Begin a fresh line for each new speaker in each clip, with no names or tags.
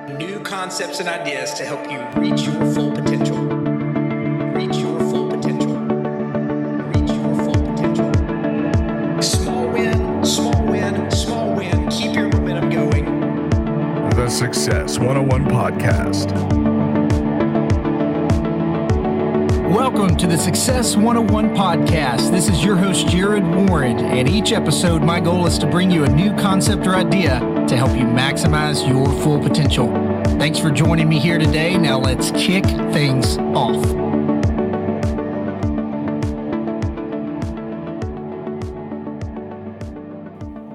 New concepts and ideas to help you reach your full potential. Reach your full potential. Reach your full potential. Small win, small win, small win. Keep your momentum going.
The Success 101 Podcast.
Welcome to the Success 101 Podcast. This is your host, Jarrod Warren, and each episode, my goal is to bring you a new concept or idea to help you maximize your full potential. Thanks for joining me here today. Now let's kick things off.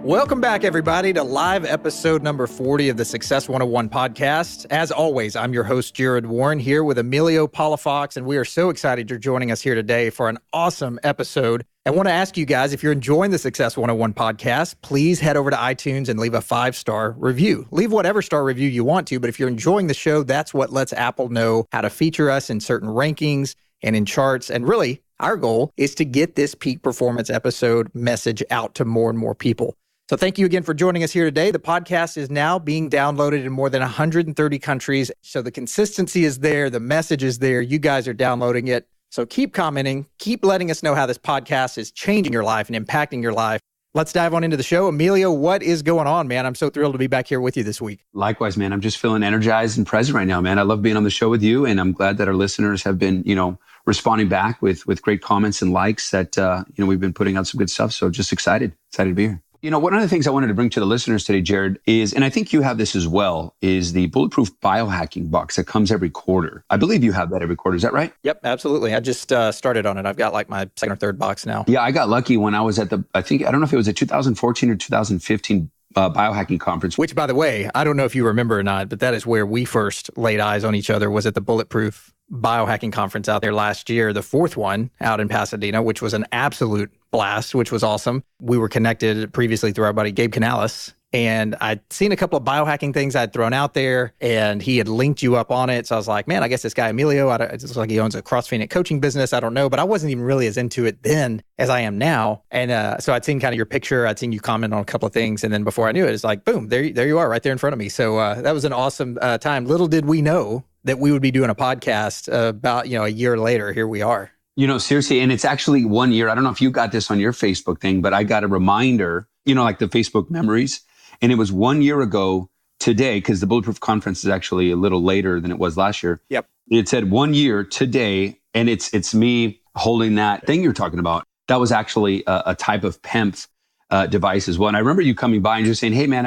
Welcome back, everybody, to live episode number 40 of the Success 101 Podcast. As always, I'm your host, Jarrod Warren, here with Emilio Palafox, and we are so excited you're joining us here today for an awesome episode. I want to ask you guys, if you're enjoying the Success 101 Podcast, please head over to iTunes and leave a 5-star review. Leave whatever star review you want to, but if you're enjoying the show, that's what lets Apple know how to feature us in certain rankings and in charts. And really, our goal is to get this peak performance episode message out to more and more people. So thank you again for joining us here today. The podcast is now being downloaded in more than 130 countries. So the consistency is there. The message is there. You guys are downloading it. So keep commenting. Keep letting us know how this podcast is changing your life and impacting your life. Let's dive on into the show. Emilio, what is going on, man? I'm so thrilled to be back here with you this week.
Likewise, man. I'm just feeling energized and present right now, man. I love being on the show with you. And I'm glad that our listeners have been, responding back with great comments and likes that, we've been putting out some good stuff. So just excited to be here. One of the things I wanted to bring to the listeners today, Jarrod, is, and I think you have this as well, is the Bulletproof Biohacking box that comes every quarter. I believe you have that every quarter. Is that right?
Yep, absolutely. I just started on it. I've got like my second or third box now.
Yeah, I got lucky when I was at I don't know if it was a 2014 or 2015 biohacking conference.
Which, by the way, I don't know if you remember or not, but that is where we first laid eyes on each other, was at the Bulletproof Biohacking Conference out there last year, the fourth one out in Pasadena, which was an absolute blast, which was awesome. We were connected previously through our buddy Gabe Canales, and I'd seen a couple of biohacking things I'd thrown out there, and he had linked you up on it. So I was like, man, I guess this guy Emilio, it's just like he owns a CrossFit coaching business. I don't know, but I wasn't even really as into it then as I am now. And so I'd seen kind of your picture. I'd seen you comment on a couple of things. And then before I knew it, it's like, boom, there you are right there in front of me. So that was an awesome time. Little did we know that we would be doing a podcast about, a year later. Here we are.
Seriously, and it's actually 1 year. I don't know if you got this on your Facebook thing, but I got a reminder, like the Facebook memories. And it was 1 year ago today, because the Bulletproof Conference is actually a little later than it was last year.
Yep.
It said 1 year today, and it's me holding that thing you're talking about. That was actually a type of PEMF device as well. And I remember you coming by and just saying, hey, man,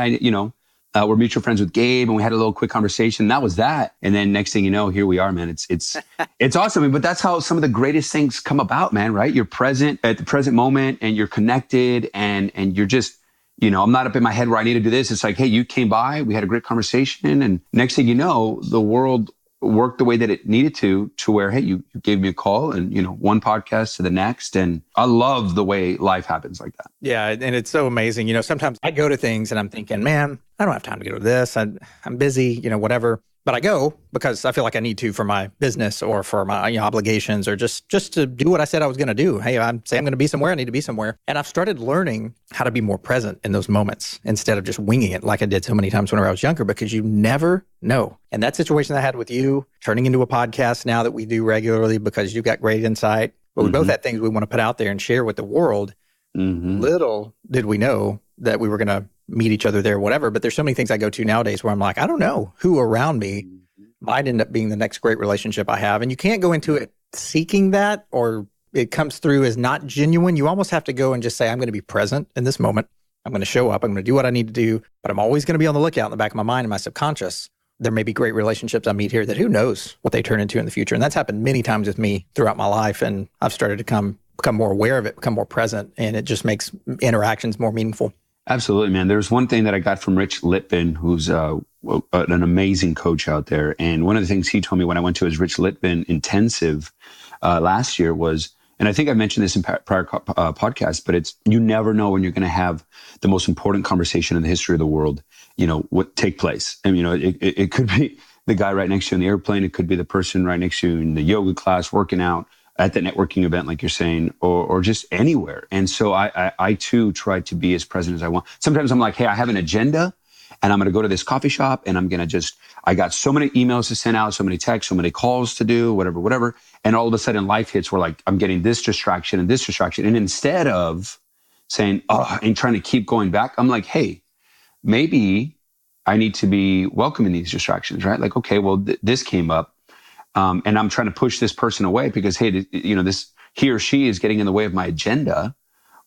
we're mutual friends with Gabe, and we had a little quick conversation. And that was that. And then next thing you know, here we are, man. It's awesome. But that's how some of the greatest things come about, man, right? You're present at the present moment, and you're connected, and you're just, I'm not up in my head where I need to do this. It's like, hey, you came by, we had a great conversation. And next thing you know, the world worked the way that it needed to where, hey, you gave me a call, and, one podcast to the next. And I love the way life happens like that.
Yeah. And it's so amazing. Sometimes I go to things and I'm thinking, man, I don't have time to go to this. I'm busy, whatever. But I go because I feel like I need to for my business or for my obligations, or just to do what I said I was going to do. Hey, I'm going to be somewhere. I need to be somewhere. And I've started learning how to be more present in those moments instead of just winging it like I did so many times whenever I was younger, because you never know. And that situation I had with you turning into a podcast now that we do regularly, because you've got great insight, but we both had things we want to put out there and share with the world. Little did we know that we were going to meet each other there, whatever. But there's so many things I go to nowadays where I'm like, I don't know who around me might end up being the next great relationship I have. And you can't go into it seeking that, or it comes through as not genuine. You almost have to go and just say, I'm going to be present in this moment. I'm going to show up. I'm going to do what I need to do, but I'm always going to be on the lookout in the back of my mind and my subconscious. There may be great relationships I meet here that who knows what they turn into in the future. And that's happened many times with me throughout my life. And I've started to become more aware of it, become more present, and it just makes interactions more meaningful.
Absolutely, man. There's one thing that I got from Rich Litvin, who's an amazing coach out there. And one of the things he told me when I went to his Rich Litvin intensive last year was, and I think I mentioned this in prior podcasts, but it's, you never know when you're going to have the most important conversation in the history of the world, what take place. And, it could be the guy right next to you in the airplane. It could be the person right next to you in the yoga class, working out, at the networking event, like you're saying, or just anywhere. And so I too try to be as present as I want. Sometimes I'm like, hey, I have an agenda, and I'm going to go to this coffee shop and I'm going to I got so many emails to send out, so many texts, so many calls to do, whatever. And all of a sudden life hits where like, I'm getting this distraction and this distraction. And instead of saying, oh, and trying to keep going back, I'm like, hey, maybe I need to be welcoming these distractions, right? Like, okay, well, this came up. And I'm trying to push this person away because, hey, he or she is getting in the way of my agenda.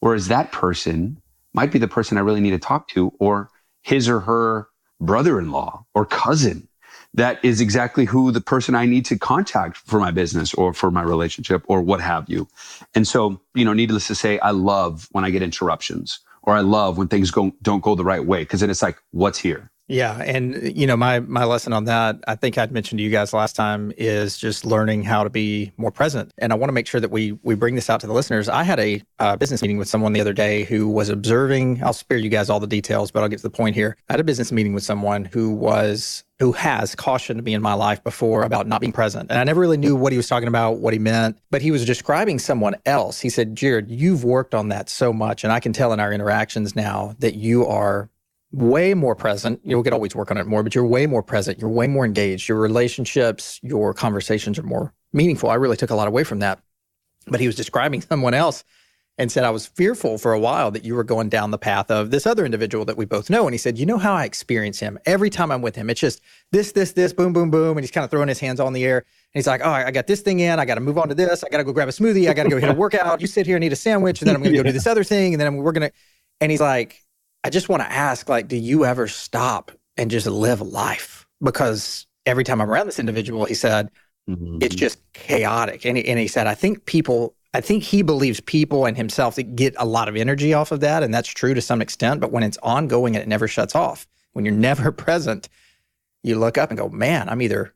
Whereas that person might be the person I really need to talk to, or his or her brother-in-law or cousin. That is exactly who the person I need to contact for my business or for my relationship or what have you. And so, needless to say, I love when I get interruptions, or I love when things don't go the right way, because then it's like, what's here?
Yeah. And, my lesson on that, I think I'd mentioned to you guys last time, is just learning how to be more present. And I want to make sure that we bring this out to the listeners. I had a business meeting with someone the other day who was observing. I'll spare you guys all the details, but I'll get to the point here. I had a business meeting with someone who has cautioned me in my life before about not being present. And I never really knew what he was talking about, what he meant, but he was describing someone else. He said, Jarrod, you've worked on that so much. And I can tell in our interactions now that you are way more present. We could always work on it more, but you're way more present. You're way more engaged. Your relationships, your conversations are more meaningful. I really took a lot away from that. But he was describing someone else and said, I was fearful for a while that you were going down the path of this other individual that we both know. And he said, you know how I experience him? Every time I'm with him, it's just this, boom, boom, boom. And he's kind of throwing his hands all in the air. And he's like, oh, I got this thing in. I got to move on to this. I got to go grab a smoothie. I got to go hit a workout. You sit here and eat a sandwich. And then I'm going to go do this other thing. And then and he's like, I just want to ask, like, do you ever stop and just live life? Because every time I'm around this individual, he said, it's just chaotic. And he said, I think he believes people and himself that get a lot of energy off of that. And that's true to some extent. But when it's ongoing and it never shuts off, when you're never present, you look up and go, man, I've either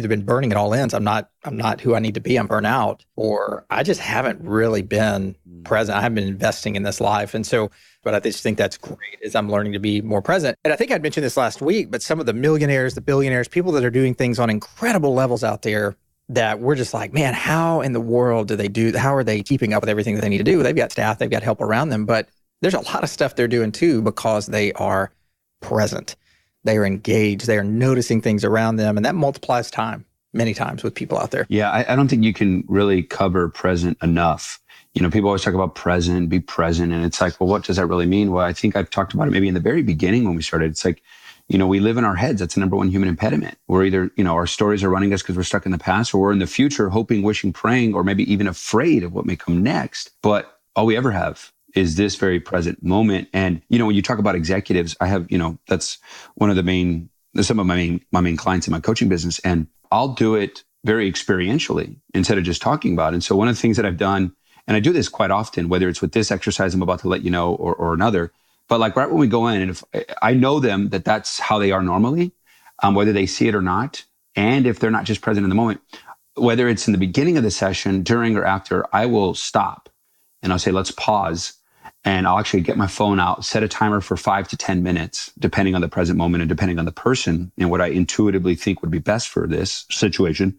been burning at all ends. I'm not who I need to be. I'm burnt out, or I just haven't really been present. I haven't been investing in this life. And so, but I just think that's great as I'm learning to be more present. And I think I'd mentioned this last week, but some of the millionaires, the billionaires, people that are doing things on incredible levels out there that we're just like, man, how in the world how are they keeping up with everything that they need to do? They've got staff, they've got help around them, but there's a lot of stuff they're doing too because they are present. They are engaged. They are noticing things around them. And that multiplies time many times with people out there.
Yeah, I don't think you can really cover present enough. People always talk about present, be present. And it's like, well, what does that really mean? Well, I think I've talked about it maybe in the very beginning when we started. It's like, we live in our heads. That's the number one human impediment. We're either, our stories are running us because we're stuck in the past, or we're in the future hoping, wishing, praying, or maybe even afraid of what may come next. But all we ever have is this very present moment. And, when you talk about executives, I have, that's one of some of my main clients in my coaching business. And I'll do it very experientially instead of just talking about it. And so one of the things that I've done, and I do this quite often, whether it's with this exercise I'm about to let you know or another, but like right when we go in, and if I know them that that's how they are normally, whether they see it or not, and if they're not just present in the moment, whether it's in the beginning of the session, during or after, I will stop and I'll say, let's pause. And I'll actually get my phone out, set a timer for 5 to 10 minutes, depending on the present moment and depending on the person and what I intuitively think would be best for this situation.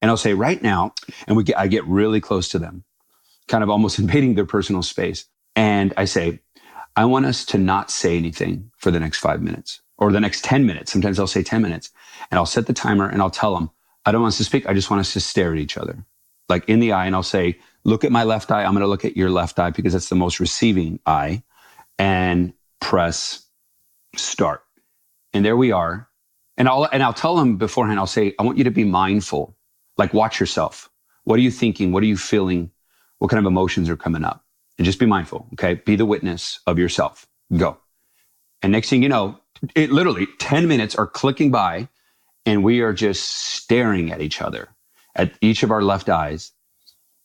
And I'll say right now, and I get really close to them, kind of almost invading their personal space. And I say, I want us to not say anything for the next 5 minutes or the next 10 minutes. Sometimes I'll say 10 minutes and I'll set the timer and I'll tell them, I don't want us to speak. I just want us to stare at each other, like in the eye. And I'll say, look at my left eye. I'm going to look at your left eye because that's the most receiving eye, and press start. And there we are. And I'll tell them beforehand, I'll say, I want you to be mindful, like watch yourself. What are you thinking? What are you feeling? What kind of emotions are coming up? And just be mindful. Okay. Be the witness of yourself. Go. And next thing you know, it literally 10 minutes are clicking by and we are just staring at each other, at each of our left eyes.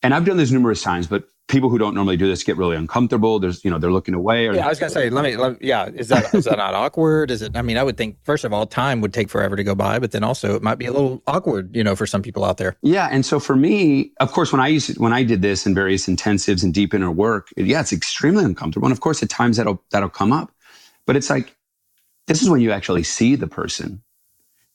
And I've done this numerous times, but people who don't normally do this get really uncomfortable. There's, they're looking away.
Yeah, I was going to say, is that not awkward? Is it, I would think, first of all, time would take forever to go by, but then also it might be a little awkward, for some people out there.
Yeah. And so for me, of course, when I did this in various intensives and deep inner work, it's extremely uncomfortable. And of course, at times that'll come up, but it's like, this is when you actually see the person.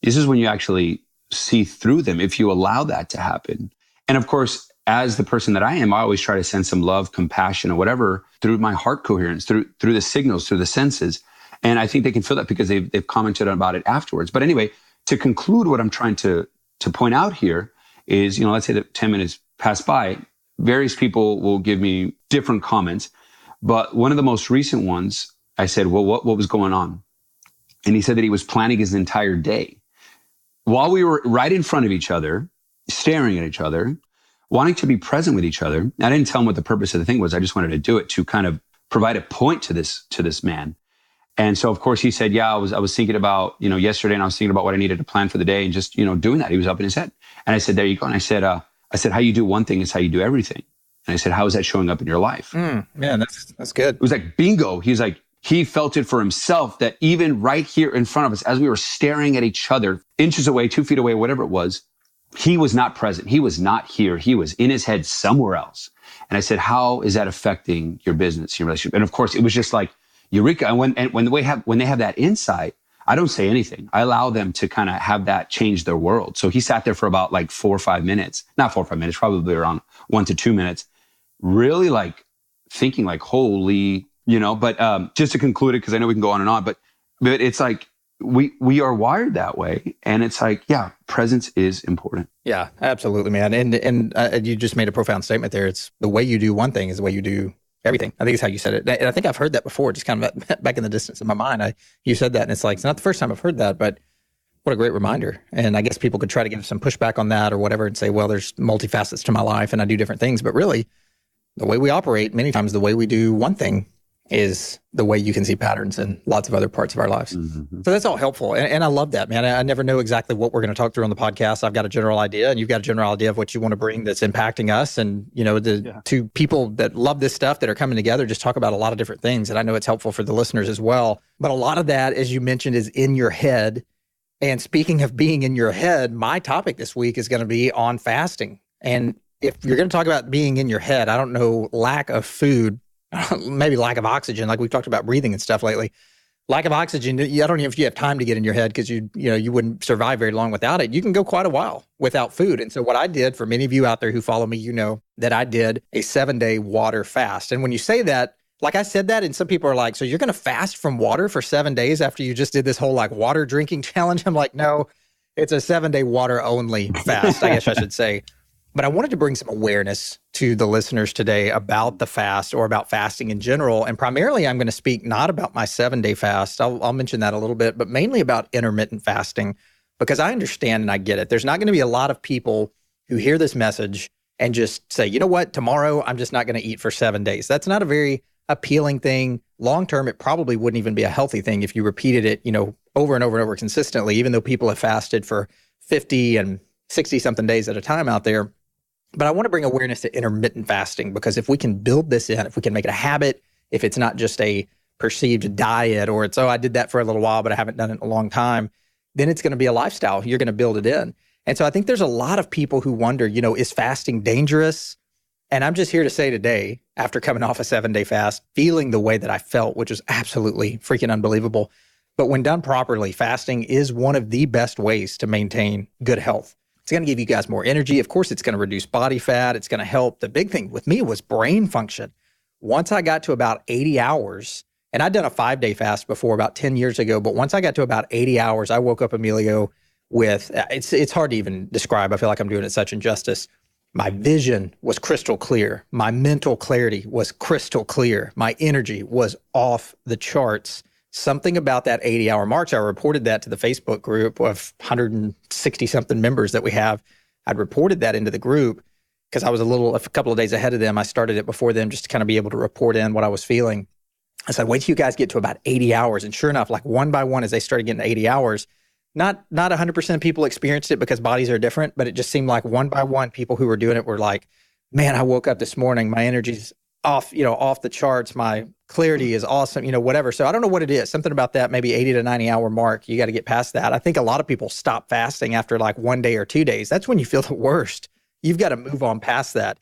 This is when you actually see through them, if you allow that to happen. And of course, as the person that I am, I always try to send some love, compassion, or whatever through my heart coherence, through the signals, through the senses. And I think they can feel that because they've commented about it afterwards. But anyway, to conclude, what I'm trying to point out here is, let's say that 10 minutes pass by, various people will give me different comments. But one of the most recent ones, I said, well, what was going on? And he said that he was planning his entire day while we were right in front of each other, staring at each other, wanting to be present with each other. I didn't tell him what the purpose of the thing was. I just wanted to do it to kind of provide a point to this man. And so, of course, he said, yeah, I was thinking about, yesterday, and I was thinking about what I needed to plan for the day, and just, doing that. He was up in his head. And I said, there you go. And I said, how you do one thing is how you do everything. And I said, how is that showing up in your life?
Man, that's good.
It was like bingo. He's like, he felt it for himself that even right here in front of us, as we were staring at each other, inches away, 2 feet away, whatever it was, he was not present. He was not here. He was in his head somewhere else. And I said, how is that affecting your business, your relationship? And of course, it was just like eureka. And when they have that insight, I don't say anything. I allow them to kind of have that change their world. So he sat there for about like 4 or 5 minutes, not 4 or 5 minutes, probably around 1 to 2 minutes, really like thinking like, holy, but just to conclude it, because I know we can go on and on, but it's like, we are wired that way. And it's like, yeah, presence is important.
Yeah, absolutely, man. And you just made a profound statement there. It's the way you do one thing is the way you do everything. I think it's how you said it. And I think I've heard that before, just kind of back in the distance in my mind. You said that, and it's like, it's not the first time I've heard that, but what a great reminder. And I guess people could try to give some pushback on that or whatever and say, well, there's multifacets to my life and I do different things. But really, the way we operate, many times the way we do one thing is the way you can see patterns in lots of other parts of our lives. Mm-hmm. So that's all helpful. And I love that, man. I never know exactly what we're going to talk through on the podcast. I've got a general idea, and you've got a general idea of what you want to bring that's impacting us. And, to people that love this stuff that are coming together, just talk about a lot of different things. And I know it's helpful for the listeners as well. But a lot of that, as you mentioned, is in your head. And speaking of being in your head, my topic this week is going to be on fasting. And if you're going to talk about being in your head, I don't know, lack of food, maybe lack of oxygen, like we've talked about breathing and stuff lately. Lack of oxygen, I don't know if you have time to get in your head because you wouldn't survive very long without it. You can go quite a while without food. And so what I did, for many of you out there who follow me, that I did a 7-day water fast. And when you say that, like I said that, and some people are like, so you're going to fast from water for 7 days after you just did this whole like water drinking challenge? I'm like, no, it's a 7-day water only fast, I guess I should say. But I wanted to bring some awareness to the listeners today about the fast or about fasting in general. And primarily, I'm going to speak not about my 7-day fast. I'll mention that a little bit, but mainly about intermittent fasting, because I understand and I get it. There's not going to be a lot of people who hear this message and just say, you know what, tomorrow I'm just not going to eat for 7 days. That's not a very appealing thing. Long term, it probably wouldn't even be a healthy thing if you repeated it, over and over and over consistently, even though people have fasted for 50 and 60 something days at a time out there. But I want to bring awareness to intermittent fasting, because if we can build this in, if we can make it a habit, if it's not just a perceived diet or it's, I did that for a little while, but I haven't done it in a long time, then it's going to be a lifestyle. You're going to build it in. And so I think there's a lot of people who wonder, is fasting dangerous? And I'm just here to say today, after coming off a 7-day fast, feeling the way that I felt, which was absolutely freaking unbelievable. But when done properly, fasting is one of the best ways to maintain good health. It's going to give you guys more energy. Of course, it's going to reduce body fat. It's going to help. The big thing with me was brain function. Once I got to about 80 hours, and I'd done a 5-day fast before about 10 years ago, but once I got to about 80 hours, I woke up, Emilio, with, it's hard to even describe. I feel like I'm doing it such injustice. My vision was crystal clear. My mental clarity was crystal clear. My energy was off the charts. Something about that 80-hour mark. So I reported that to the Facebook group of 160-something members that we have. I'd reported that into the group because I was a couple of days ahead of them. I started it before them just to kind of be able to report in what I was feeling. I said, wait till you guys get to about 80 hours. And sure enough, like one by one, as they started getting to 80 hours, not 100% of people experienced it because bodies are different, but it just seemed like one by one, people who were doing it were like, man, I woke up this morning, my energy's off the charts. My clarity is awesome, whatever. So I don't know what it is. Something about that, maybe 80 to 90 hour mark. You got to get past that. I think a lot of people stop fasting after like 1 day or 2 days. That's when you feel the worst. You've got to move on past that.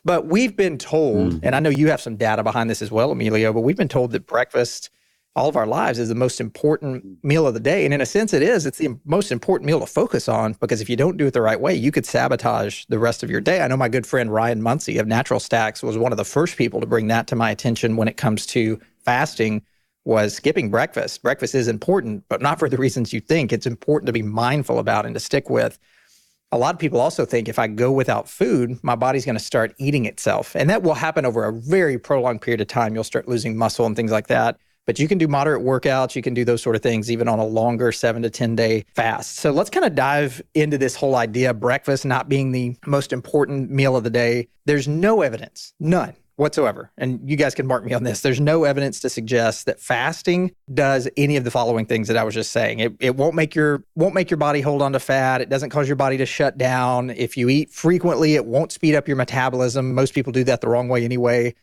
But we've been told, and I know you have some data behind this as well, Emilio, but we've been told that breakfast all of our lives is the most important meal of the day. And in a sense it is. It's the most important meal to focus on, because if you don't do it the right way, you could sabotage the rest of your day. I know my good friend Ryan Muncie of Natural Stacks was one of the first people to bring that to my attention when it comes to fasting, was skipping breakfast. Breakfast is important, but not for the reasons you think. It's important to be mindful about and to stick with. A lot of people also think if I go without food, my body's going to start eating itself. And that will happen over a very prolonged period of time. You'll start losing muscle and things like that. But you can do moderate workouts. You can do those sort of things, even on a longer 7 to 10 day fast. So let's kind of dive into this whole idea of breakfast not being the most important meal of the day. There's no evidence, none whatsoever. And you guys can mark me on this. There's no evidence to suggest that fasting does any of the following things that I was just saying. It won't make your body hold on to fat. It doesn't cause your body to shut down. If you eat frequently, it won't speed up your metabolism. Most people do that the wrong way anyway.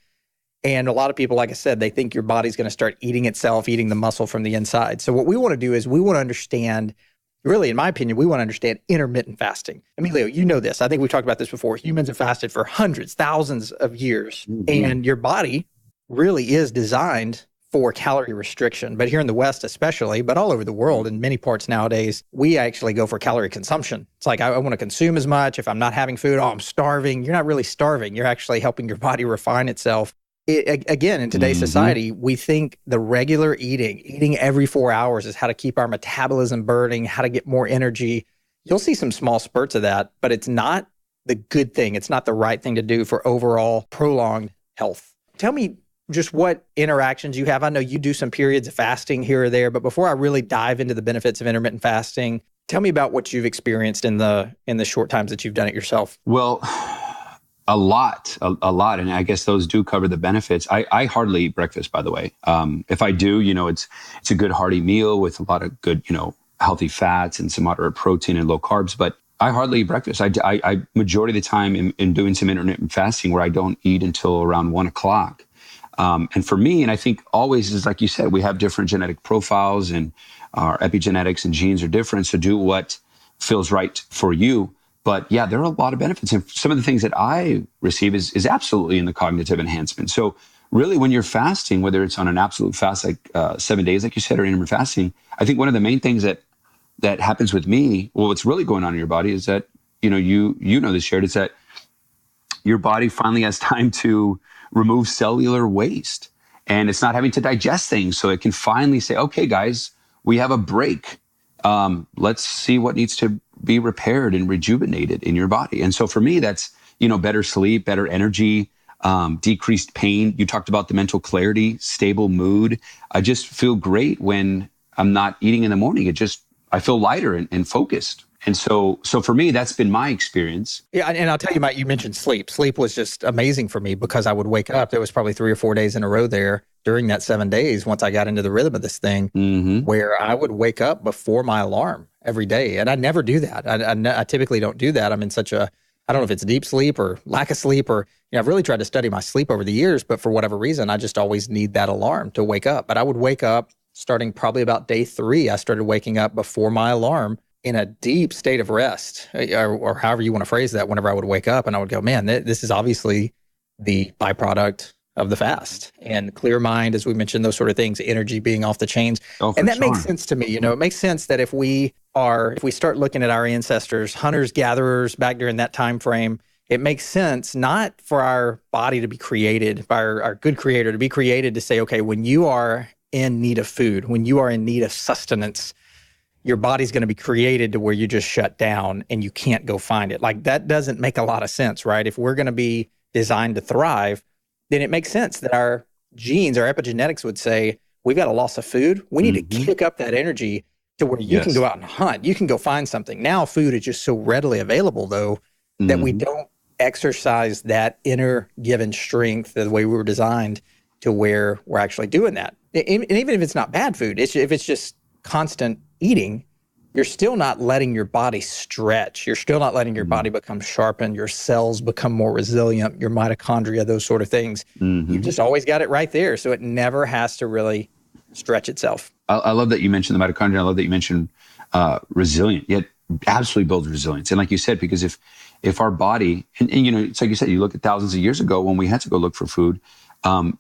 And a lot of people, like I said, they think your body's going to start eating itself, eating the muscle from the inside. So what we want to do is we want to understand, really, in my opinion, we want to understand intermittent fasting. Emilio, you know this. I think we've talked about this before. Humans have fasted for hundreds, thousands of years. Mm-hmm. And your body really is designed for calorie restriction. But here in the West especially, but all over the world, in many parts nowadays, we actually go for calorie consumption. It's like, I want to consume as much. If I'm not having food, I'm starving. You're not really starving. You're actually helping your body refine itself. Again, in today's society, we think the regular eating every 4 hours is how to keep our metabolism burning, how to get more energy. You'll see some small spurts of that, but it's not the good thing. It's not the right thing to do for overall prolonged health. Tell me just what interactions you have. I know you do some periods of fasting here or there, but before I really dive into the benefits of intermittent fasting, tell me about what you've experienced in the short times that you've done it yourself.
Well, a lot. And I guess those do cover the benefits. I hardly eat breakfast, by the way. If I do, it's a good hearty meal with a lot of good, healthy fats and some moderate protein and low carbs, but I hardly eat breakfast. I majority of the time in doing some intermittent fasting where I don't eat until around 1 o'clock. And for me, and I think always is like you said, we have different genetic profiles and our epigenetics and genes are different. So do what feels right for you. But yeah, there are a lot of benefits. And some of the things that I receive is absolutely in the cognitive enhancement. So really when you're fasting, whether it's on an absolute fast, like 7 days, like you said, or intermittent fasting, I think one of the main things that happens with me, well, what's really going on in your body is that, you know this, Jarrod, is that your body finally has time to remove cellular waste and it's not having to digest things. So it can finally say, okay, guys, we have a break. Let's see what needs to be repaired and rejuvenated in your body. And so for me, that's, better sleep, better energy, decreased pain. You talked about the mental clarity, stable mood. I just feel great when I'm not eating in the morning. I feel lighter and focused. And so for me, that's been my experience.
Yeah. And I'll tell you, Mike, you mentioned sleep. Sleep was just amazing for me because I would wake up. There was probably 3 or 4 days in a row there during that 7 days, once I got into the rhythm of this thing, where I would wake up before my alarm every day. And I never do that. I typically don't do that. I'm in such I don't know if it's deep sleep or lack of sleep or, I've really tried to study my sleep over the years, but for whatever reason, I just always need that alarm to wake up. But I would wake up starting probably about day 3. I started waking up before my alarm in a deep state of rest, or however you want to phrase that, whenever I would wake up and I would go, man, this is obviously the byproduct of the fast. And clear mind, as we mentioned, those sort of things, energy being off the chains. And that makes sense to me. It makes sense that if we start looking at our ancestors, hunters, gatherers back during that time frame, it makes sense not for our body to be created by our good creator, to be created to say, okay, when you are in need of food, when you are in need of sustenance, your body's going to be created to where you just shut down and you can't go find it. Like that doesn't make a lot of sense, right? If we're going to be designed to thrive, then it makes sense that our genes, our epigenetics would say, we've got a loss of food. We need to kick up that energy to where you can go out and hunt. You can go find something. Now food is just so readily available though, that we don't exercise that inner given strength the way we were designed to where we're actually doing that. And even if it's not bad food, if it's just constant eating, you're still not letting your body stretch. You're still not letting your body become sharpened, your cells become more resilient, your mitochondria, those sort of things. You've just always got it right there. So it never has to really stretch itself.
I love that you mentioned the mitochondria. I love that you mentioned resilient. It absolutely builds resilience. And like you said, because if our body, and it's like you said, you look at thousands of years ago when we had to go look for food,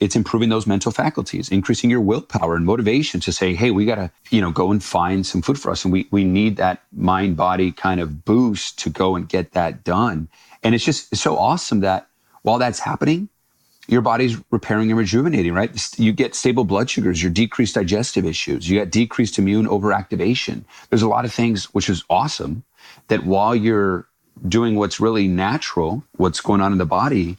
it's improving those mental faculties, increasing your willpower and motivation to say, hey, we got to, go and find some food for us. And we need that mind body kind of boost to go and get that done. And it's so awesome that while that's happening, your body's repairing and rejuvenating, right? You get stable blood sugars, your decreased digestive issues, you get decreased immune overactivation. There's a lot of things, which is awesome, that while you're doing what's really natural, what's going on in the body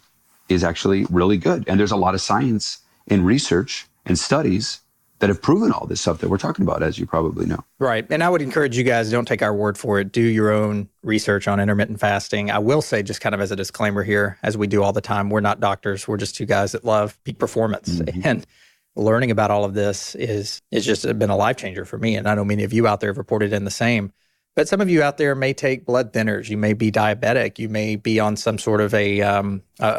is actually really good. And there's a lot of science and research and studies that have proven all this stuff that we're talking about, as you probably know.
Right. And I would encourage you guys, don't take our word for it. Do your own research on intermittent fasting. I will say, just kind of as a disclaimer here, as we do all the time, we're not doctors. We're just two guys that love peak performance. Mm-hmm. And learning about all of this is just been a life changer for me. And I know many of you out there have reported in the same. But some of you out there may take blood thinners. You may be diabetic. You may be on some sort of a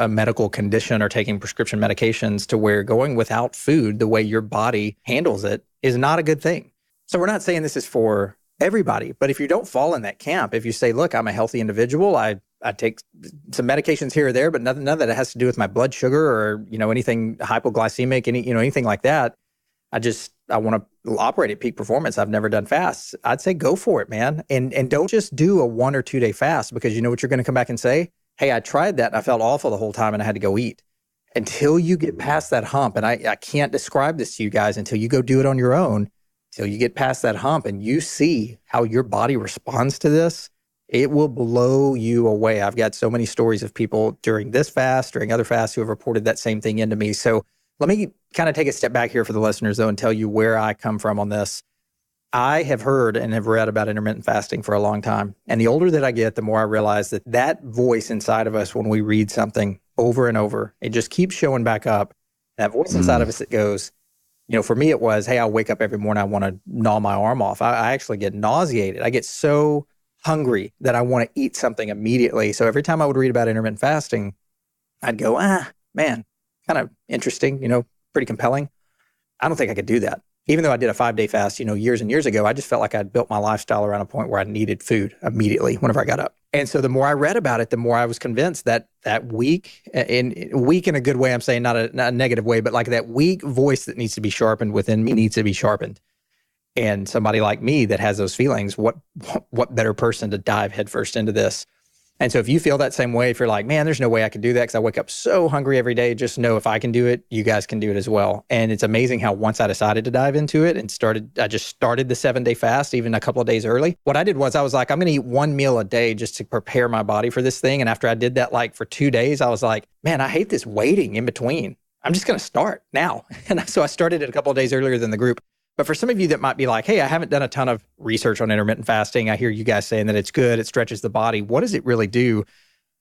medical condition or taking prescription medications to where going without food, the way your body handles it, is not a good thing. So we're not saying this is for everybody, but if you don't fall in that camp, if you say, look, I'm a healthy individual, I take some medications here or there, but none of that has to do with my blood sugar or, anything hypoglycemic, anything like that. I want to operate at peak performance. I've never done fasts. I'd say go for it, man. And don't just do a 1 or 2 day fast, because you know what you're going to come back and say? Hey, I tried that and I felt awful the whole time and I had to go eat. Until you get past that hump, and I can't describe this to you guys until you go do it on your own, till you get past that hump and you see how your body responds to this, it will blow you away. I've got so many stories of people during this fast, during other fasts, who have reported that same thing into me. So let me kind of take a step back here for the listeners, though, and tell you where I come from on this. I have heard and have read about intermittent fasting for a long time. And the older that I get, the more I realize that voice inside of us, when we read something over and over, it just keeps showing back up. That voice inside of us that goes, for me, it was, hey, I'll wake up every morning, I want to gnaw my arm off. I actually get nauseated. I get so hungry that I want to eat something immediately. So every time I would read about intermittent fasting, I'd go, man, kind of interesting, pretty compelling. I don't think I could do that. Even though I did a 5-day fast, years and years ago, I just felt like I'd built my lifestyle around a point where I needed food immediately whenever I got up. And so the more I read about it, the more I was convinced that weak in a good way, I'm saying not a negative way, but like that weak voice that needs to be sharpened within me needs to be sharpened. And somebody like me that has those feelings, what better person to dive headfirst into this? And so if you feel that same way, if you're like, man, there's no way I can do that because I wake up so hungry every day, just know if I can do it, you guys can do it as well. And it's amazing how once I decided to dive into it and I just started the 7-day fast, even a couple of days early. What I did was I was like, I'm going to eat 1 meal a day just to prepare my body for this thing. And after I did that, for 2 days, I was like, man, I hate this waiting in between. I'm just going to start now. And so I started it a couple of days earlier than the group. But for some of you that might be like, hey, I haven't done a ton of research on intermittent fasting. I hear you guys saying that it's good, it stretches the body. What does it really do?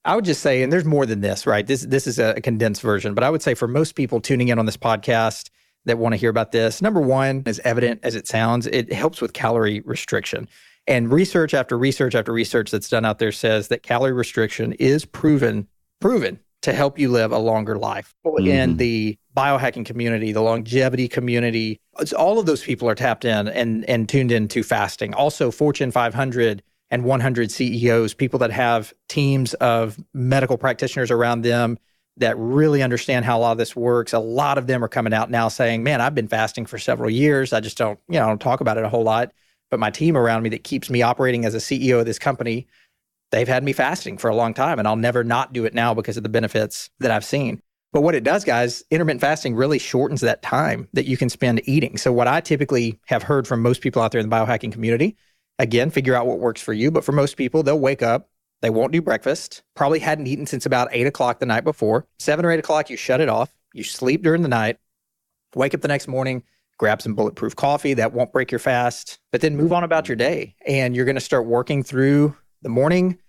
I would just say, and there's more than this, right? This is a condensed version, but I would say for most people tuning in on this podcast that want to hear about this, number one, as evident as it sounds, it helps with calorie restriction. And research after research after research that's done out there says that calorie restriction is proven to help you live a longer life. In the biohacking community, the longevity community, all of those people are tapped in and tuned into fasting. Also, Fortune 500 and 100 CEOs, people that have teams of medical practitioners around them that really understand how a lot of this works. A lot of them are coming out now saying, man, I've been fasting for several years. I just don't talk about it a whole lot. But my team around me that keeps me operating as a CEO of this company, they've had me fasting for a long time, and I'll never not do it now because of the benefits that I've seen. But what it does, guys, intermittent fasting really shortens that time that you can spend eating. So what I typically have heard from most people out there in the biohacking community, again, figure out what works for you. But for most people, they'll wake up, they won't do breakfast, probably hadn't eaten since about 8 o'clock the night before. 7 or 8 o'clock, you shut it off. You sleep during the night, wake up the next morning, grab some bulletproof coffee. That won't break your fast, but then move on about your day. And you're going to start working through the morning.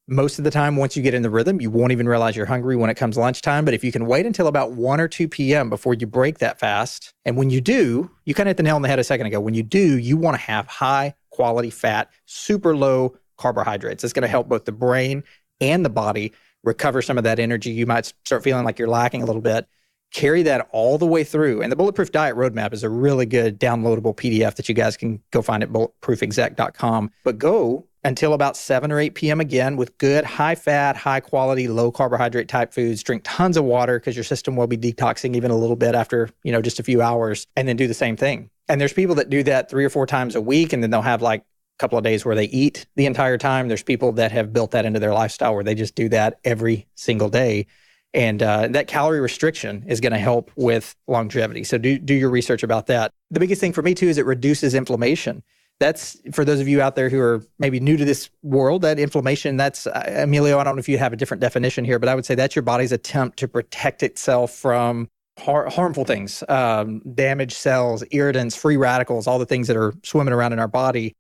Most of the time, once you get in the rhythm, you won't even realize you're hungry when it comes lunchtime. But if you can wait until about 1 or 2 p.m. before you break that fast, and when you do, you kind of hit the nail on the head a second ago. When you do, you want to have high quality fat, super low carbohydrates. It's going to help both the brain and the body recover some of that energy. You might start feeling like you're lacking a little bit. Carry that all the way through. And the Bulletproof Diet Roadmap is a really good downloadable PDF that you guys can go find at bulletproofexec.com. But go until about 7 or 8 p.m. again with good, high fat, high quality, low carbohydrate type foods. Drink tons of water because your system will be detoxing even a little bit after, just a few hours, and then do the same thing. And there's people that do that 3 or 4 times a week, and then they'll have like a couple of days where they eat the entire time. There's people that have built that into their lifestyle where they just do that every single day. And that calorie restriction is going to help with longevity. So do your research about that. The biggest thing for me too is it reduces inflammation. That's, for those of you out there who are maybe new to this world, that inflammation, that's, Emilio, I don't know if you have a different definition here, but I would say that's your body's attempt to protect itself from harmful things, damaged cells, irritants, free radicals, all the things that are swimming around in our body.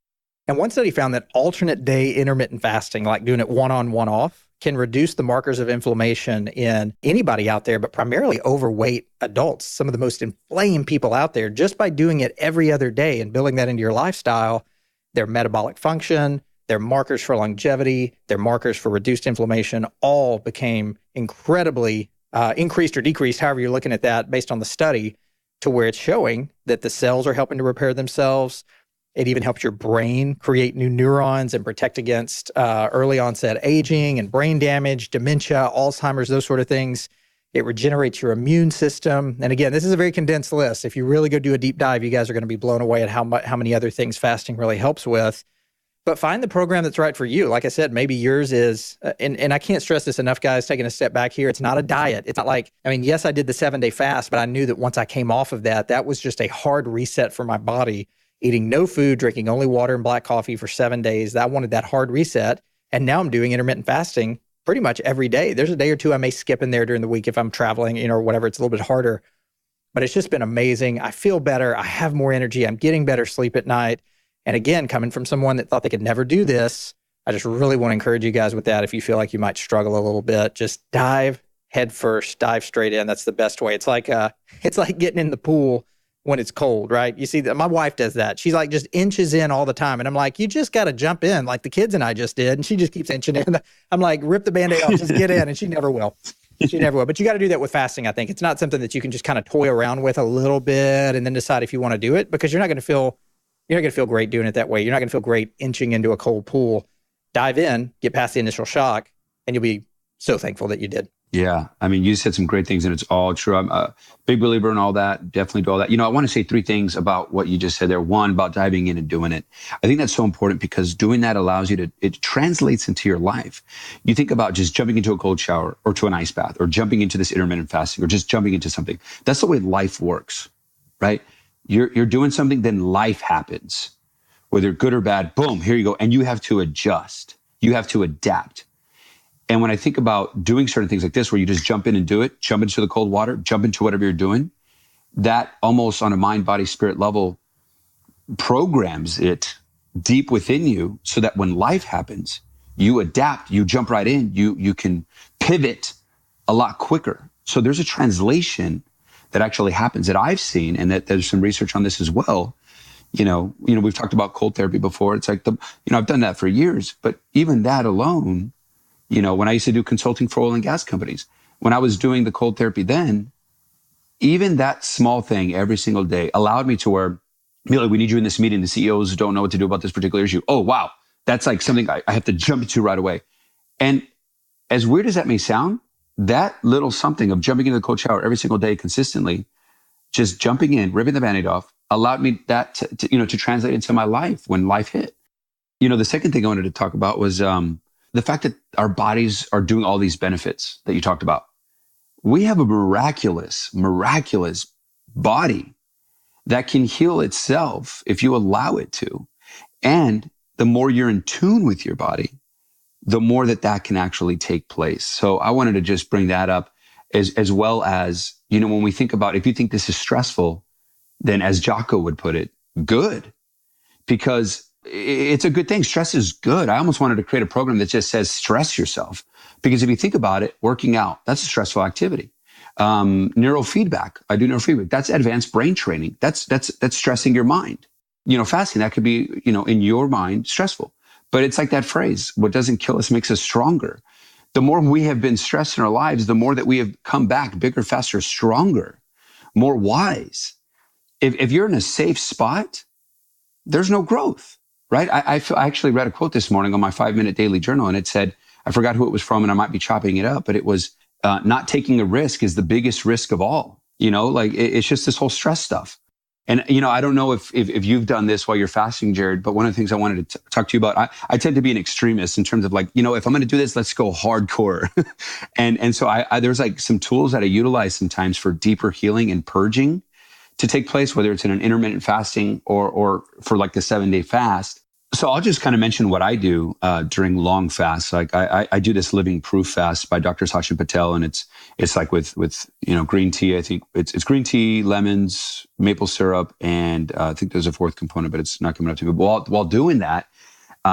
And one study found that alternate day intermittent fasting, like doing it one on, one off, can reduce the markers of inflammation in anybody out there, but primarily overweight adults, some of the most inflamed people out there, just by doing it every other day and building that into your lifestyle. Their metabolic function, their markers for longevity, their markers for reduced inflammation, all became incredibly increased or decreased, however you're looking at that based on the study, to where it's showing that the cells are helping to repair themselves. It even helps your brain create new neurons and protect against early onset aging and brain damage, dementia, Alzheimer's, those sort of things. It regenerates your immune system. And again, this is a very condensed list. If you really go do a deep dive, you guys are going to be blown away at how many other things fasting really helps with. But find the program that's right for you. Like I said, maybe yours is, and I can't stress this enough, guys, taking a step back here. It's not a diet. It's not like, yes, I did the 7-day fast, but I knew that once I came off of that, that was just a hard reset for my body. Eating no food, drinking only water and black coffee for 7 days. I wanted that hard reset. And now I'm doing intermittent fasting pretty much every day. There's a day or two I may skip in there during the week if I'm traveling, or whatever. It's a little bit harder. But it's just been amazing. I feel better. I have more energy. I'm getting better sleep at night. And again, coming from someone that thought they could never do this, I just really want to encourage you guys with that. If you feel like you might struggle a little bit, just dive head first, dive straight in. That's the best way. It's like getting in the pool when it's cold, right? You see, my wife does that. She's like just inches in all the time. And I'm like, you just got to jump in like the kids and I just did. And she just keeps inching in. I'm like, rip the Band-Aid off, just get in. And she never will. She never will. But you got to do that with fasting, I think. It's not something that you can just kind of toy around with a little bit and then decide if you want to do it, because you're not going to feel great doing it that way. You're not going to feel great inching into a cold pool. Dive in, get past the initial shock, and you'll be so thankful that you did.
Yeah. You said some great things and it's all true. I'm a big believer in all that. Definitely do all that. I want to say 3 things about what you just said there. 1, about diving in and doing it. I think that's so important because doing that allows you it translates into your life. You think about just jumping into a cold shower or to an ice bath or jumping into this intermittent fasting or just jumping into something. That's the way life works, right? You're doing something, then life happens. Whether good or bad, boom, here you go. And you have to adjust. You have to adapt. And when I think about doing certain things like this, where you just jump in and do it, jump into the cold water, jump into whatever you're doing, that almost on a mind, body, spirit level programs it deep within you so that when life happens, you adapt, you jump right in, you can pivot a lot quicker. So there's a translation that actually happens that I've seen, and that there's some research on this as well. We've talked about cold therapy before. It's like I've done that for years, but even that alone, when I used to do consulting for oil and gas companies, when I was doing the cold therapy then, even that small thing every single day allowed me to where, Emilio, we need you in this meeting. The CEOs don't know what to do about this particular issue. Oh, wow. That's like something I have to jump into right away. And as weird as that may sound, that little something of jumping into the cold shower every single day consistently, just jumping in, ripping the Band-Aid off, allowed me that to translate into my life when life hit. The second thing I wanted to talk about was the fact that our bodies are doing all these benefits that you talked about. We have a miraculous body that can heal itself if you allow it to. And the more you're in tune with your body, the more that can actually take place. So I wanted to just bring that up as well as, when we think about, if you think this is stressful, then as Jocko would put it, good. Because it's a good thing. Stress is good. I almost wanted to create a program that just says stress yourself. Because if you think about it, working out, that's a stressful activity. Neurofeedback, I do neurofeedback. That's advanced brain training. That's stressing your mind. Fasting, that could be, in your mind, stressful. But it's like that phrase, what doesn't kill us makes us stronger. The more we have been stressed in our lives, the more that we have come back bigger, faster, stronger, more wise. If you're in a safe spot, there's no growth, right? I actually read a quote this morning on my 5-minute daily journal, and it said, I forgot who it was from, and I might be chopping it up, but it was, not taking a risk is the biggest risk of all. It's just this whole stress stuff. And, I don't know if you've done this while you're fasting, Jarrod, but one of the things I wanted to talk to you about, I tend to be an extremist in terms of like, if I'm going to do this, let's go hardcore. and so there's like some tools that I utilize sometimes for deeper healing and purging to take place, whether it's in an intermittent fasting or for like the 7-day fast. So I'll just kind of mention what I do during long fasts. Like I do this living proof fast by Dr. Sachin Patel, and it's like with green tea. I think it's green tea, lemons, maple syrup, and I think there's a fourth component, but it's not coming up to me. But while doing that,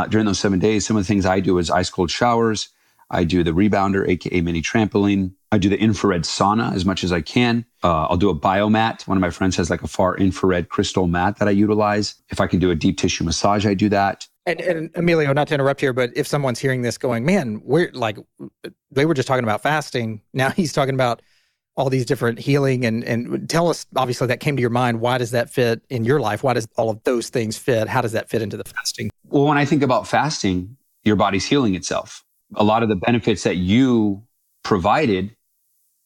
during those 7 days, some of the things I do is ice cold showers. I do the rebounder, aka mini trampoline. I do the infrared sauna as much as I can. I'll do a biomat. One of my friends has like a far infrared crystal mat that I utilize. If I can do a deep tissue massage, I do that.
And Emilio, not to interrupt here, but if someone's hearing this going, man, they were just talking about fasting. Now he's talking about all these different healing and tell us, obviously that came to your mind. Why does that fit in your life? Why does all of those things fit? How does that fit into the fasting?
Well, when I think about fasting, your body's healing itself. A lot of the benefits that you provided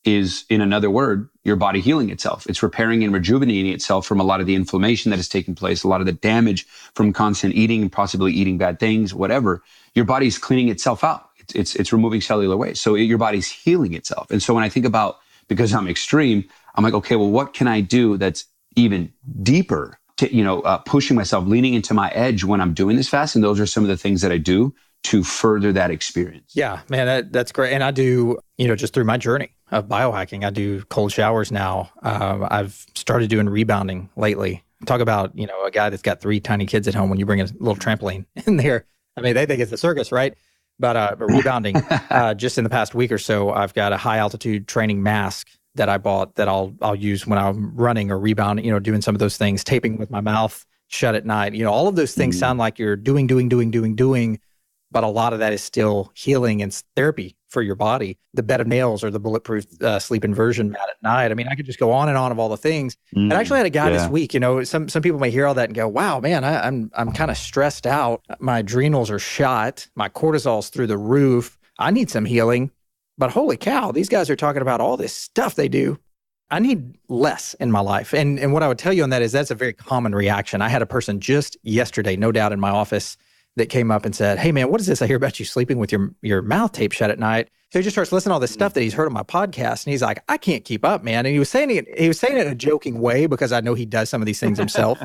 is, in another word, your body healing itself. It's repairing and rejuvenating itself from a lot of the inflammation that has taken place, a lot of the damage from constant eating and possibly eating bad things, whatever. Your body's cleaning itself out. It's removing cellular waste. So your body's healing itself. And so when I think about, because I'm extreme, I'm like, okay, well, what can I do that's even deeper to, pushing myself, leaning into my edge when I'm doing this fast? And those are some of the things that I do to further that experience.
Yeah, man, that's great. And I do, just through my journey of biohacking, I do cold showers now. I've started doing rebounding lately. Talk about, a guy that's got 3 tiny kids at home. When you bring a little trampoline in there, I mean, they think it's a circus, right? But rebounding, just in the past week or so, I've got a high altitude training mask that I bought that I'll use when I'm running or rebounding, doing some of those things, taping with my mouth shut at night. All of those things sound like you're doing, but a lot of that is still healing and therapy for your body. The bed of nails or the bulletproof sleep inversion mat at night. I mean, I could just go on and on of all the things. And I actually had a guy this week, some people may hear all that and go, wow, man, I'm kind of stressed out. My adrenals are shot. My cortisol's through the roof. I need some healing. But holy cow, these guys are talking about all this stuff they do. I need less in my life. And what I would tell you on that is that's a very common reaction. I had a person just yesterday, no doubt, in my office that came up and said, hey man, what is this? I hear about you sleeping with your mouth taped shut at night. So he just starts listening to all this stuff that he's heard on my podcast. And he's like, I can't keep up, man. And he was saying it in a joking way because I know he does some of these things himself.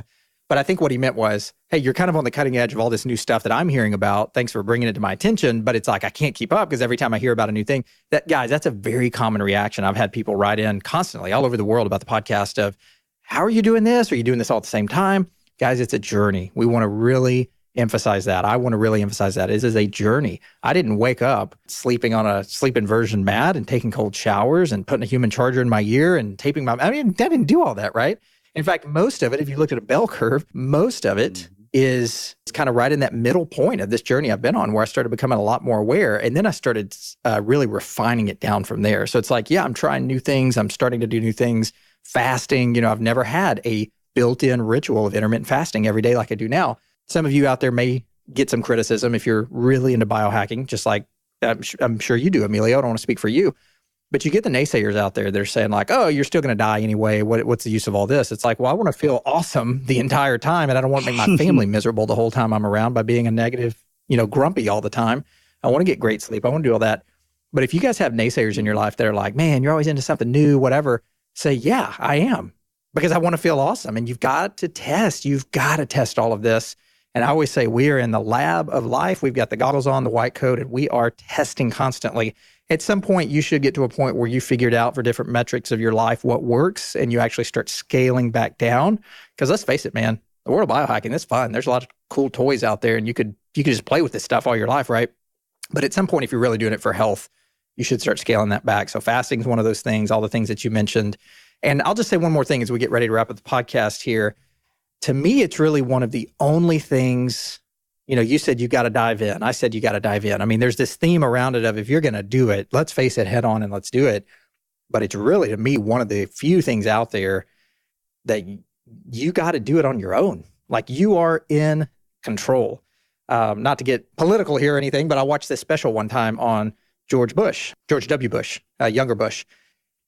But I think what he meant was, hey, you're kind of on the cutting edge of all this new stuff that I'm hearing about. Thanks for bringing it to my attention. But it's like, I can't keep up because every time I hear about a new thing, that's a very common reaction. I've had people write in constantly all over the world about the podcast of, how are you doing this? Are you doing this all at the same time? Guys, it's a journey. We want to really emphasize that. I want to really emphasize that. This is a journey. I didn't wake up sleeping on a sleep inversion mat and taking cold showers and putting a human charger in my ear and taping I didn't do all that, right? In fact, most of it, if you looked at a bell curve, most of it is kind of right in that middle point of this journey I've been on, where I started becoming a lot more aware. And then I started really refining it down from there. So it's like, yeah, I'm trying new things. I'm starting to do new things. Fasting, I've never had a built-in ritual of intermittent fasting every day like I do now. Some of you out there may get some criticism if you're really into biohacking, just like I'm sure you do, Emilio. I don't want to speak for you. But you get the naysayers out there. They're saying like, oh, you're still going to die anyway. What's the use of all this? It's like, well, I want to feel awesome the entire time. And I don't want to make my family miserable the whole time I'm around by being a negative, grumpy all the time. I want to get great sleep. I want to do all that. But if you guys have naysayers in your life that are like, man, you're always into something new, whatever, say, yeah, I am. Because I want to feel awesome. And you've got to test. You've got to test all of this. And I always say we are in the lab of life. We've got the goggles on, the white coat, and we are testing constantly. At some point, you should get to a point where you figured out for different metrics of your life what works, and you actually start scaling back down. Because let's face it, man, the world of biohacking, it's fun. There's a lot of cool toys out there, and you could just play with this stuff all your life, right? But at some point, if you're really doing it for health, you should start scaling that back. So fasting is one of those things, all the things that you mentioned. And I'll just say one more thing as we get ready to wrap up the podcast here. To me, it's really one of the only things, you said you got to dive in. I said you got to dive in. I mean, there's this theme around it of if you're going to do it, let's face it head on and let's do it. But it's really, to me, one of the few things out there that you got to do it on your own. Like you are in control. Not to get political here or anything, but I watched this special one time on George W. Bush, younger Bush.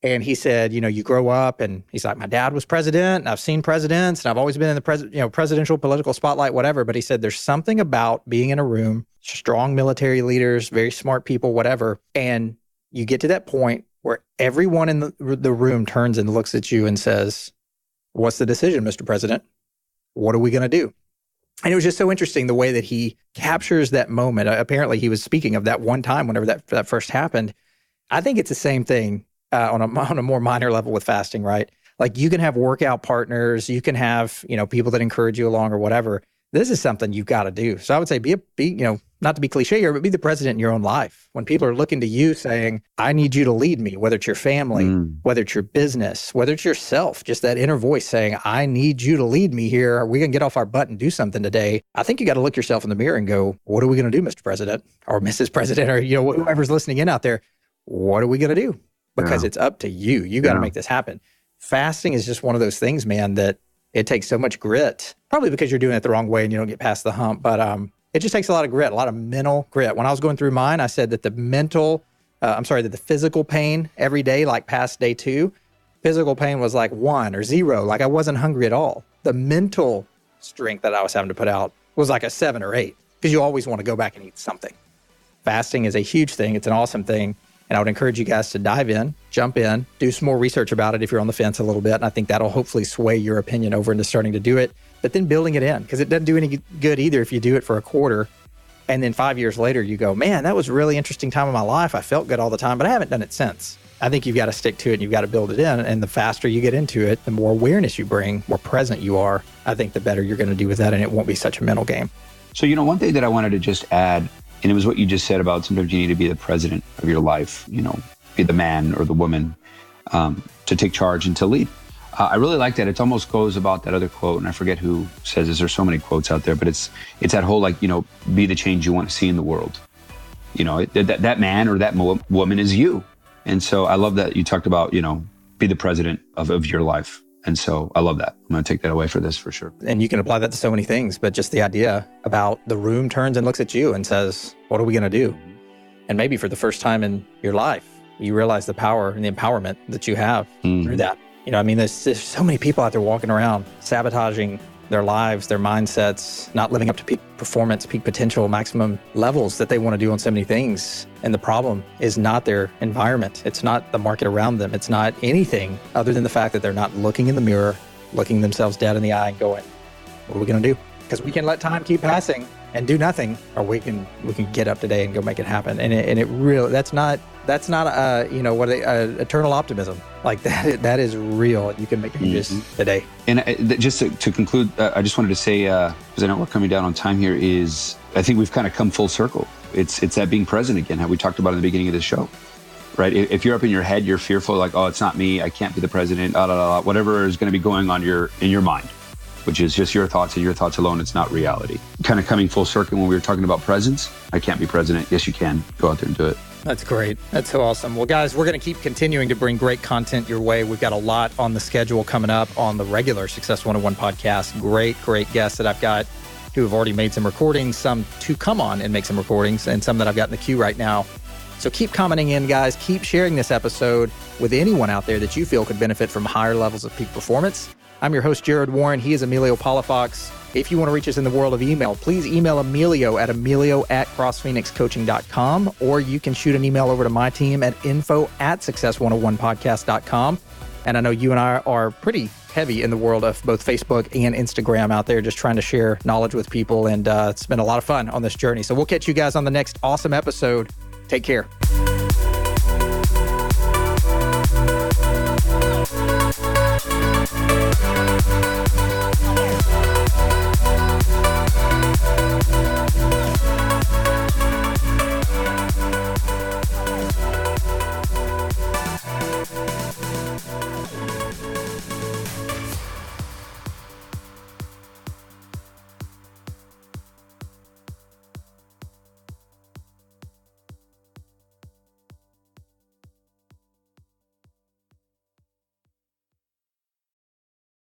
And he said, you grow up, and he's like, my dad was president, and I've seen presidents, and I've always been in the presidential political spotlight, whatever. But he said, there's something about being in a room, strong military leaders, very smart people, whatever. And you get to that point where everyone in the room turns and looks at you and says, what's the decision, Mr. President? What are we going to do? And it was just so interesting the way that he captures that moment. Apparently, he was speaking of that one time whenever that first happened. I think it's the same thing on a more minor level with fasting, right? Like you can have workout partners, you can have, people that encourage you along or whatever. This is something you've got to do. So I would say be, not to be cliche here, but be the president in your own life. When people are looking to you saying, I need you to lead me, whether it's your family, whether it's your business, whether it's yourself, just that inner voice saying, I need you to lead me here. We can get off our butt and do something today. I think you got to look yourself in the mirror and go, what are we going to do, Mr. President or Mrs. President, or, whoever's listening in out there? What are we going to do? Because it's up to you. You got to make this happen. Fasting is just one of those things, man, that it takes so much grit, probably because you're doing it the wrong way and you don't get past the hump. But it just takes a lot of grit, a lot of mental grit. When I was going through mine, I said that that the physical pain every day, like past day 2, physical pain was like 1 or 0. Like I wasn't hungry at all. The mental strength that I was having to put out was like a 7 or 8, because you always want to go back and eat something. Fasting is a huge thing. It's an awesome thing. And I would encourage you guys to dive in, jump in, do some more research about it if you're on the fence a little bit. And I think that'll hopefully sway your opinion over into starting to do it, but then building it in, because it doesn't do any good either if you do it for a quarter. And then 5 years later, you go, man, that was a really interesting time of my life. I felt good all the time, but I haven't done it since. I think you've got to stick to it and you've got to build it in. And the faster you get into it, the more awareness you bring, more present you are. I think the better you're going to do with that. And it won't be such a mental game.
So, one thing that I wanted to just add, and it was what you just said about sometimes you need to be the president of your life, be the man or the woman to take charge and to lead. I really like that. It almost goes about that other quote, and I forget who says this. There's so many quotes out there, but it's that whole be the change you want to see in the world. That man or that woman is you. And so I love that you talked about, be the president of your life. And so I love that. I'm going to take that away for this for sure.
And you can apply that to so many things, but just the idea about the room turns and looks at you and says, what are we going to do? And maybe for the first time in your life, you realize the power and the empowerment that you have through that. There's so many people out there walking around sabotaging their lives, their mindsets, not living up to peak performance, peak potential, maximum levels that they want to do on so many things. And the problem is not their environment. It's not the market around them. It's not anything other than the fact that they're not looking in the mirror, looking themselves dead in the eye and going, what are we going to do? Because we can let time keep passing and do nothing, or we can get up today and go make it happen. And it really, that's not eternal optimism. Like that is real. You can make changes today.
And just to conclude, I just wanted to say, because I know we're coming down on time here, is I think we've kind of come full circle. It's that being present again, how we talked about in the beginning of the show, right? If you're up in your head, you're fearful, like, oh, it's not me, I can't be the president, whatever is going to be going on in your mind, which is just your thoughts and your thoughts alone. It's not reality. Kind of coming full circle when we were talking about presence. I can't be president. Yes, you can. Go out there and do it.
That's great. That's so awesome. Well, guys, we're going to keep continuing to bring great content your way. We've got a lot on the schedule coming up on the regular Success 101 podcast. Great guests that I've got who have already made some recordings, some to come on and make some recordings, and some that I've got in the queue right now. So keep commenting in, guys. Keep sharing this episode with anyone out there that you feel could benefit from higher levels of peak performance. I'm your host, Jarrod Warren. He is Emilio Palafox. If you want to reach us in the world of email, please email Emilio at emilio@crossphoenixcoaching.com, or you can shoot an email over to my team at info@success101podcast.com. And I know you and I are pretty heavy in the world of both Facebook and Instagram out there, just trying to share knowledge with people. And it's been a lot of fun on this journey. So we'll catch you guys on the next awesome episode. Take care.